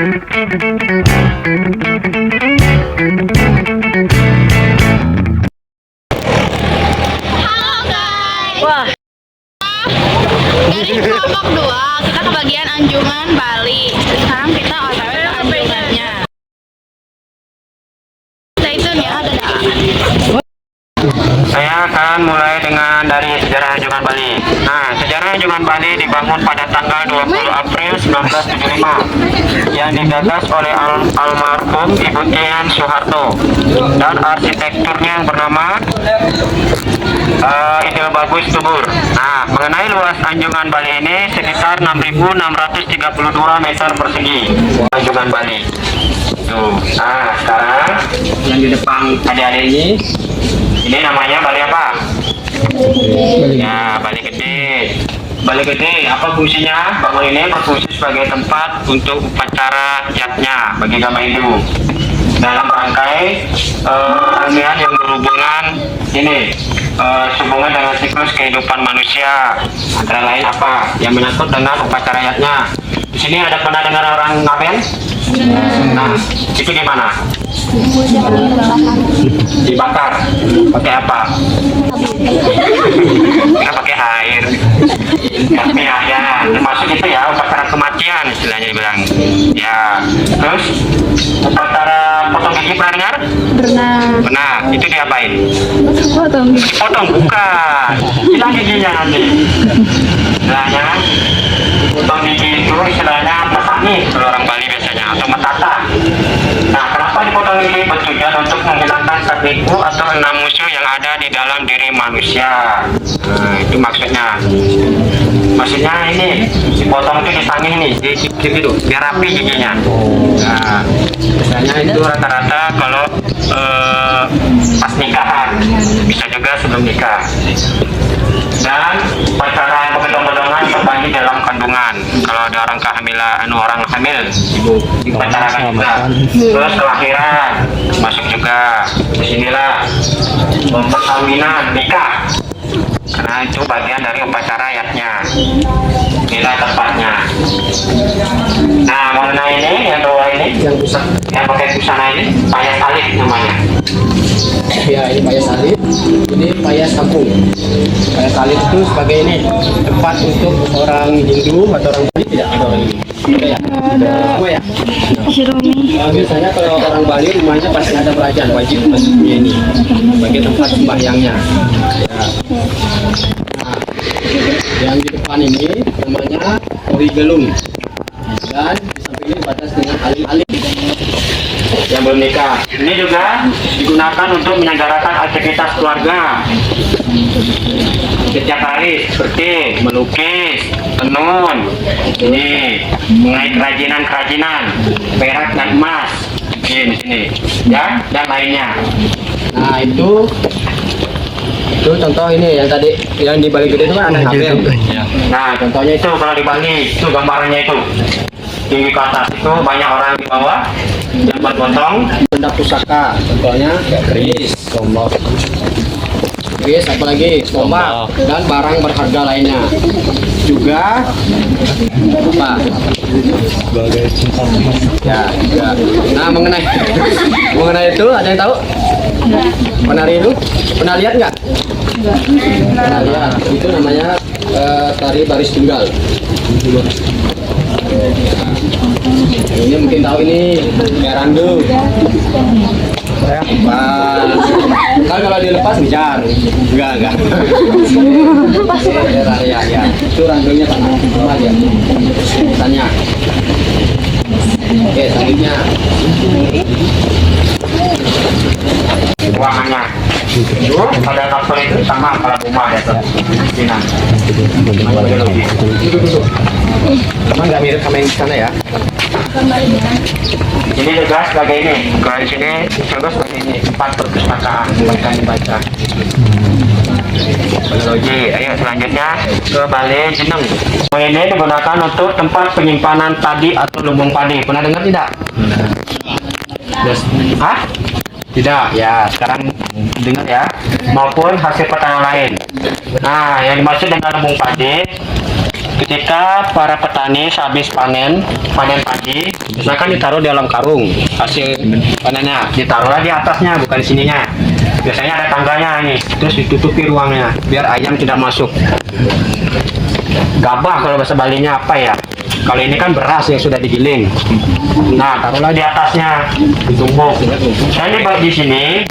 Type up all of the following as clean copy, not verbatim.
Wah. Dari kelompok 2 kita ke bagian Anjungan Bali. Sekarang kita OTW ke anjungannya. Stay tune ya, dadah. Saya akan mulai dengan dari sejarah Anjungan Bali. Nah, sejarah Anjungan Bali dibangun pada tanggal 20 April 1975 yang digagas oleh almarhum Ibu Tian Soeharto dan arsitekturnya yang bernama Idil Bagus Tubur. Nah, mengenai luas Anjungan Bali ini sekitar 6.632 meter persegi Anjungan Bali. Tuh. Nah, sekarang yang di depan adik-adik ini namanya Bali apa? Ya, Bali Gede. Bali Gede, apa fungsinya? Bangun ini berfungsi sebagai tempat untuk upacara jatnya bagi agama Hindu dalam rangkai rangkaian yang berhubungan ini sehubungan dengan siklus kehidupan manusia, antara lain apa yang menyangkut dengan upacara jatnya. Di sini ada pernah dengar orang ngaben? Nah, itu gimana? Dibakar. Pakai apa? Kita pakai air. Tapi ya, termasuk itu ya upacara kematian istilahnya dibilang. Ya, terus upacara potong gigi pernah dengar? Pernah. Itu diapain? Dipotong bukan. Hilang giginya nanti. Istilahnya potong gigi itu istilahnya petani kalau orang Bali biasanya atau metata. Nah, kenapa dipotong gigi? Bertujuan untuk menghilangkan satu atau 6 musuh yang ada di dalam diri manusia. Nah, itu maksudnya. Maksudnya ini dipotong itu disangin nih, gitu, biar rapi giginya. Nah, biasanya itu rata-rata kalau pas nikahan, bisa juga sebelum nikah. Dan upacara potong-potongan terbagi dalam kandungan. Kalau ada orang kehamilan, orang hamil, ibu dipacarakan juga. Terus kelahiran masuk juga. Disinilah perkawinan, nikah. Karena itu bagian dari upacara yatnya. Inilah tempatnya. Nah, mengenai ini yang bawah ini, yang pakai busana ini, payas salib namanya. Ya, ini payas salib, ini payas kampung. Payas salib itu sebagai ini tempat untuk orang Hindu atau orang Bali, tidak ada orang Hindu. Ya, apa ya? Biasanya kalau orang Bali rumahnya pasti ada kerajaan, wajib masuknya ini sebagai tempat sembahyangnya. Ya. Nah, yang di depan ini namanya Origelung, dan di samping ini batas dengan alim-alim yang belum nikah. Ini juga digunakan untuk menyelenggarakan aktivitas keluarga setiap hari, seperti melukis, tenun, ini mengenai kerajinan-kerajinan, perak dan emas, ini sini, ya, dan lainnya. Nah, itu contoh ini yang tadi yang di Bali Gede itu kan ada kabel. Nah, contohnya itu kalau di Bali itu gambarannya itu tinggi ke atas itu banyak orang di bawah yang bergotong. Benda pusaka, contohnya keris, tombak, keris, apalagi tombak dan barang berharga lainnya. Juga apa? Sebagai cinta ya, juga. Nah, mengenai itu ada yang tahu? Penari itu pernah lihat nggak? Pernah lihat. Itu namanya tari baris tunggal. Ini mungkin tahu ini Gerandu. Kan kalau dilepas ngejar, enggak. Ya. Itu randunya sama dia. Tanya. Oke, selanjutnya. Ruangannya itu pada kapal itu sama kalau rumah ya tuh. Emang nggak mirip sama yang di sana ya? Ini juga sebagai ini, kalau di sini juga sebagai ini tempat perpustakaan yang dibaca. Logi, ayo selanjutnya ke Balai Jeneng. Ini digunakan untuk tempat penyimpanan padi atau lumbung padi. Pernah dengar tidak? Hah? Tidak, ya sekarang dengar ya. Maupun hasil pertanian lain. Nah, yang dimaksud dengan lumbung padi Ketika para petani habis panen pagi, misalkan ditaruh di dalam karung hasil panennya, ditaruhlah di atasnya, bukan di sininya. Biasanya ada tangganya nih, terus ditutupi ruangnya biar ayam tidak masuk. Gabah kalau bahasa Balinya apa ya? Kalau ini kan beras yang sudah digiling. Nah, taruhlah di atasnya, ditumbuk. Saya buat di sini,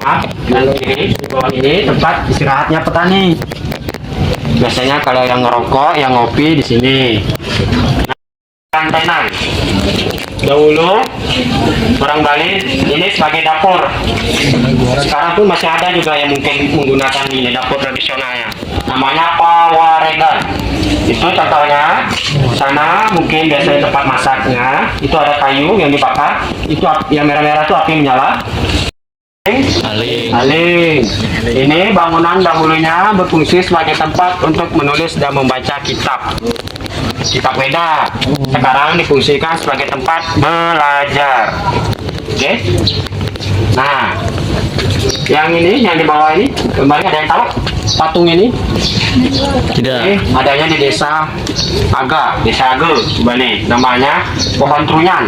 nanti di bawah ini tempat istirahatnya petani. Biasanya kalau yang ngerokok, yang ngopi di sini. Kontainer. Dahulu orang Bali ini sebagai dapur. Sekarang pun masih ada juga yang mungkin menggunakan ini dapur tradisionalnya. Namanya pawaregan. Itu contohnya sana mungkin biasanya tempat masaknya itu ada kayu yang dibakar. Itu yang merah-merah itu api menyala. Aling. Ini bangunan dahulunya berfungsi sebagai tempat untuk menulis dan membaca kitab Weda. Sekarang difungsikan sebagai tempat belajar. Oke. Nah, yang ini yang di bawah ini kembali ada yang tahu patung ini? Tidak. Adanya di desa Aga Bali. Namanya pohon trunyan.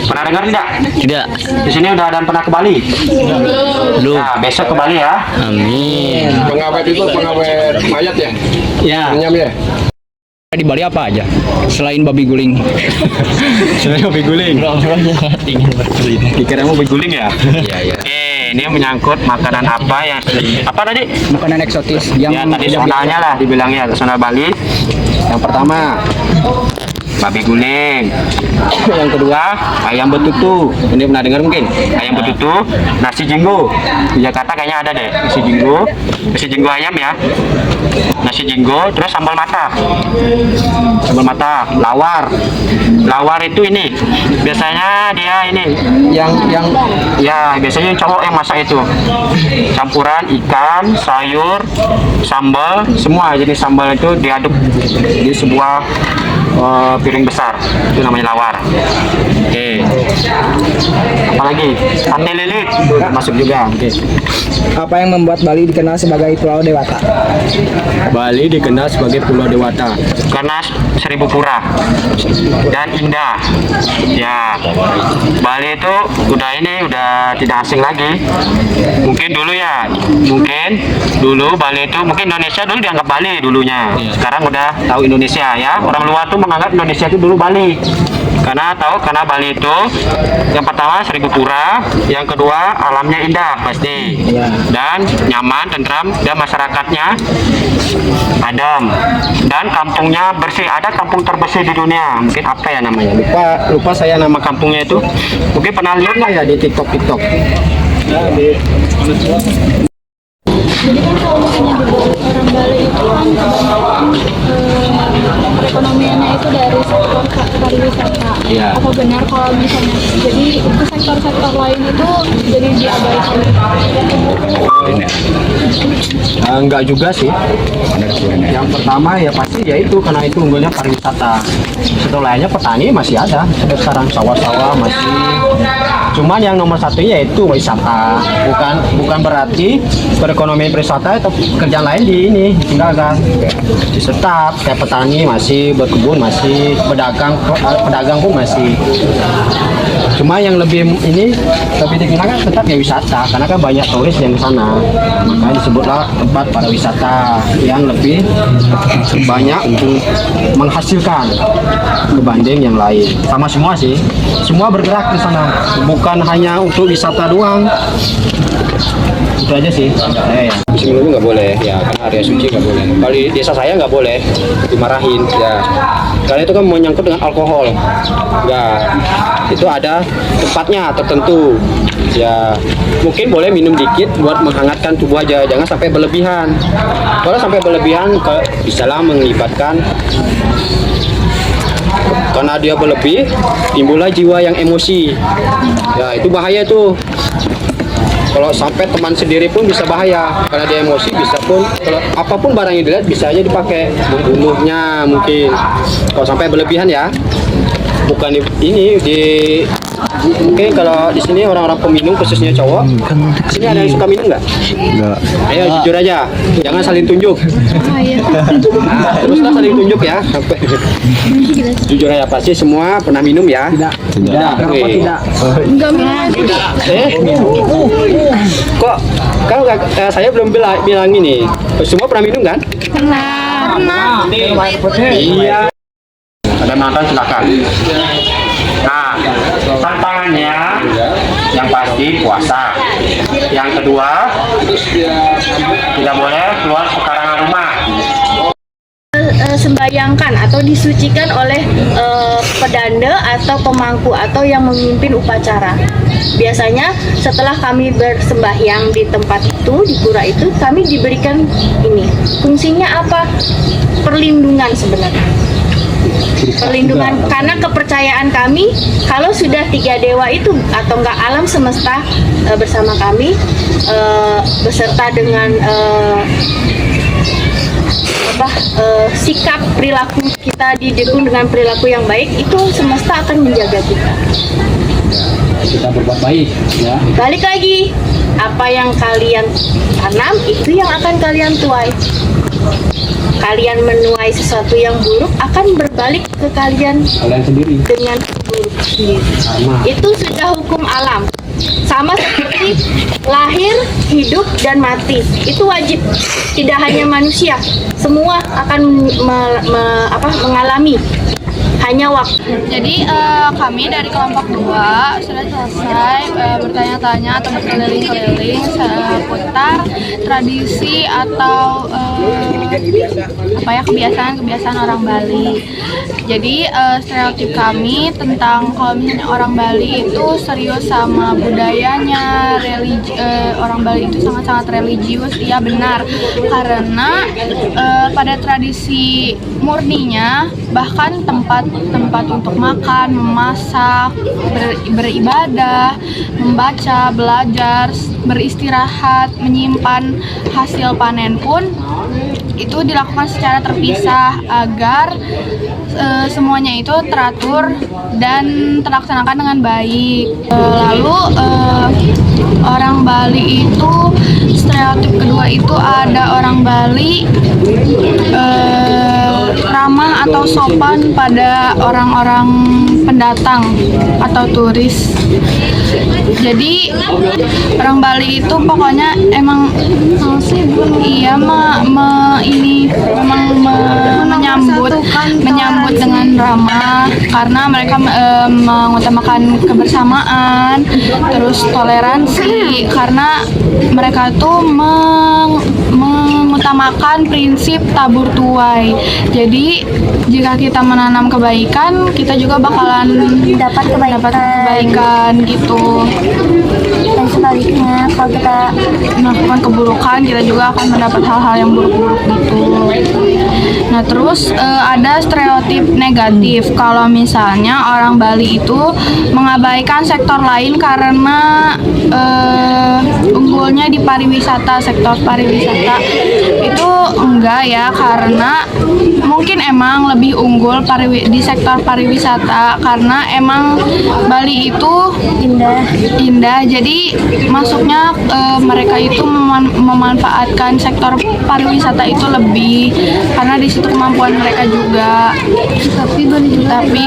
Pernah dengar tidak? Tidak. Di sini udah ada yang pernah ke Bali? Belum. Nah, besok ke Bali ya. Amin. Pengawet itu pengawet mayat ya? Ya. Nyam ya? Di Bali apa aja? Selain babi guling. Selain babi guling. Dikira mau babi guling ya? Iya. Ini menyangkut makanan apa yang tadi? Makanan eksotis yang Ya tadi soalnya lah dibilangnya soal Bali. Yang pertama babi guling. Yang kedua ayam betutu. Ini pernah dengar mungkin? Ayam betutu, nasi jinggo. Di Jakarta kayaknya ada deh nasi jinggo ayam ya. Nasi jinggo, terus sambal mata, lawar itu ini biasanya dia ini yang ya biasanya cowok yang masak itu campuran ikan, sayur, sambal, semua jenis sambal itu diaduk di sebuah piring besar, itu namanya lawar. Oke. Apalagi sate lilit masuk juga. Oke. apa yang membuat Bali dikenal sebagai Pulau Dewata? Bali dikenal sebagai Pulau Dewata karena 1000 pura dan indah. Ya, Bali itu udah tidak asing lagi. Mungkin dulu Bali itu mungkin Indonesia dulu dianggap Bali dulunya. Sekarang udah tahu Indonesia ya. Orang luar tuh menganggap Indonesia itu dulu Bali. Karena Bali itu yang pertama 1000 pura, yang kedua alamnya indah pasti. Dan nyaman, tentram, dan masyarakatnya adem, dan kampungnya bersih. Ada kampung terbersih di dunia, mungkin apa ya namanya, lupa saya nama kampungnya itu. Mungkin pernah lihat nggak ya di TikTok. Jadi kan kalau misalnya orang Bali itu kan kebanyakan perekonomiannya itu dari sektor pariwisata. Iya. Apa benar kalau misalnya jadi itu sektor-sektor lain itu jadi diabaikan? Enggak juga sih. Yang pertama ya pasti ya itu karena itu unggulnya pariwisata. Setelahnya petani masih ada, sampai sekarang sawah-sawah masih. Cuman yang nomor satunya yaitu wisata. Bukan berarti perekonomian pariwisata atau kerjaan lain ditinggalkan. Tetap kayak petani masih, berkebun masih, pedagang pun masih. Cuma yang lebih dikenal kan tetap ya wisata, karena kan banyak turis yang ke sana. Makanya disebutlah tempat pariwisata yang lebih banyak untuk menghasilkan dibanding yang lain. Sama semua sih, semua bergerak di sana, bukan hanya untuk wisata doang. Itu aja sih. Musim nggak boleh ya, karena area suci nggak boleh. Kalau di desa saya nggak boleh, dimarahin ya. Karena itu kan menyangkut dengan alkohol. Nggak, itu ada tempatnya tertentu. Ya, mungkin boleh minum dikit buat menghangatkan tubuh aja, jangan sampai berlebihan. Kalau sampai berlebihan, bisalah mengakibatkan karena dia berlebih, timbullah jiwa yang emosi. Ya, itu bahaya tuh. Kalau sampai teman sendiri pun bisa bahaya karena dia emosi, bisa pun kalau apapun barang yang dilihat bisa aja dipakai membunuhnya mungkin. Kalau sampai berlebihan ya, bukan di Oke, kalau di sini orang-orang peminum khususnya cowok, sini ada yang suka minum nggak? Enggak. Ayo jujur aja, jangan saling tunjuk. Nah, teruslah saling tunjuk ya. Jujur aja, pasti semua pernah minum ya? Tidak. Oke. Tidak. Kok kau nggak? Saya belum bilang ini. Semua pernah minum kan? Pernah. Iya. Ada mantan silakan. Nah, tantangannya yang pasti puasa. Yang kedua, tidak boleh keluar pekarangan rumah. Sembayangkan atau disucikan oleh pedanda atau pemangku atau yang memimpin upacara. Biasanya setelah kami bersembahyang di tempat itu, di pura itu, kami diberikan ini. Fungsinya apa? Perlindungan sebenarnya. Perlindungan karena kepercayaan kami kalau sudah 3 dewa itu atau enggak alam semesta bersama kami beserta dengan sikap perilaku kita didukung dengan perilaku yang baik, itu semesta akan menjaga kita. Kita berbuat baik ya. Balik lagi, apa yang kalian tanam itu yang akan kalian tuai. Kalian menuai sesuatu yang buruk akan berbalik ke kalian Sendiri. dengan buruk sendiri. Itu sudah hukum alam. Sama seperti lahir, hidup, dan mati. Itu wajib. Tidak hanya manusia, semua akan mengalami. Hanya waktu. Jadi kami dari kelompok 2 sudah selesai bertanya-tanya atau berkeliling-keliling seputar tradisi atau kebiasaan orang Bali. Jadi stereotip kami tentang kalau misalnya orang Bali itu serius sama budayanya, orang Bali itu sangat-sangat religius. Iya benar, karena pada tradisi murninya bahkan tempat untuk makan, memasak, beribadah, membaca, belajar, beristirahat, menyimpan hasil panen pun itu dilakukan secara terpisah agar semuanya itu teratur dan terlaksanakan dengan baik. Lalu orang Bali itu stereotip kedua itu ada orang Bali ramah atau sopan pada orang-orang pendatang atau turis. Jadi orang Bali itu pokoknya emang menyambut dengan ramah karena mereka mengutamakan kebersamaan, terus toleransi karena mereka tuh mengutamakan prinsip tabur tuai. Jadi jika kita menanam kebaikan, kita juga bakalan dapat kebaikan gitu. Dan sebaliknya, kalau kita melakukan keburukan, kita juga akan mendapat hal-hal yang buruk-buruk gitu. Nah terus ada stereotip negatif kalau misalnya orang Bali itu mengabaikan sektor lain karena unggulnya di pariwisata, sektor pariwisata itu enggak ya, karena mungkin emang lebih unggul di sektor pariwisata karena emang Bali itu indah. Jadi masuknya mereka itu memanfaatkan sektor pariwisata itu lebih karena di situ kemampuan mereka juga. Tapi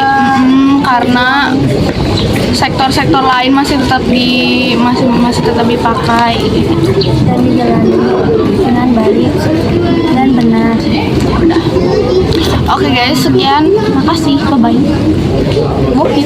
karena sektor-sektor lain masih tetap dipakai dan dijalani dengan baik dan benar. Udah. Oke guys, sekian. Makasih. Bye-bye. Bye.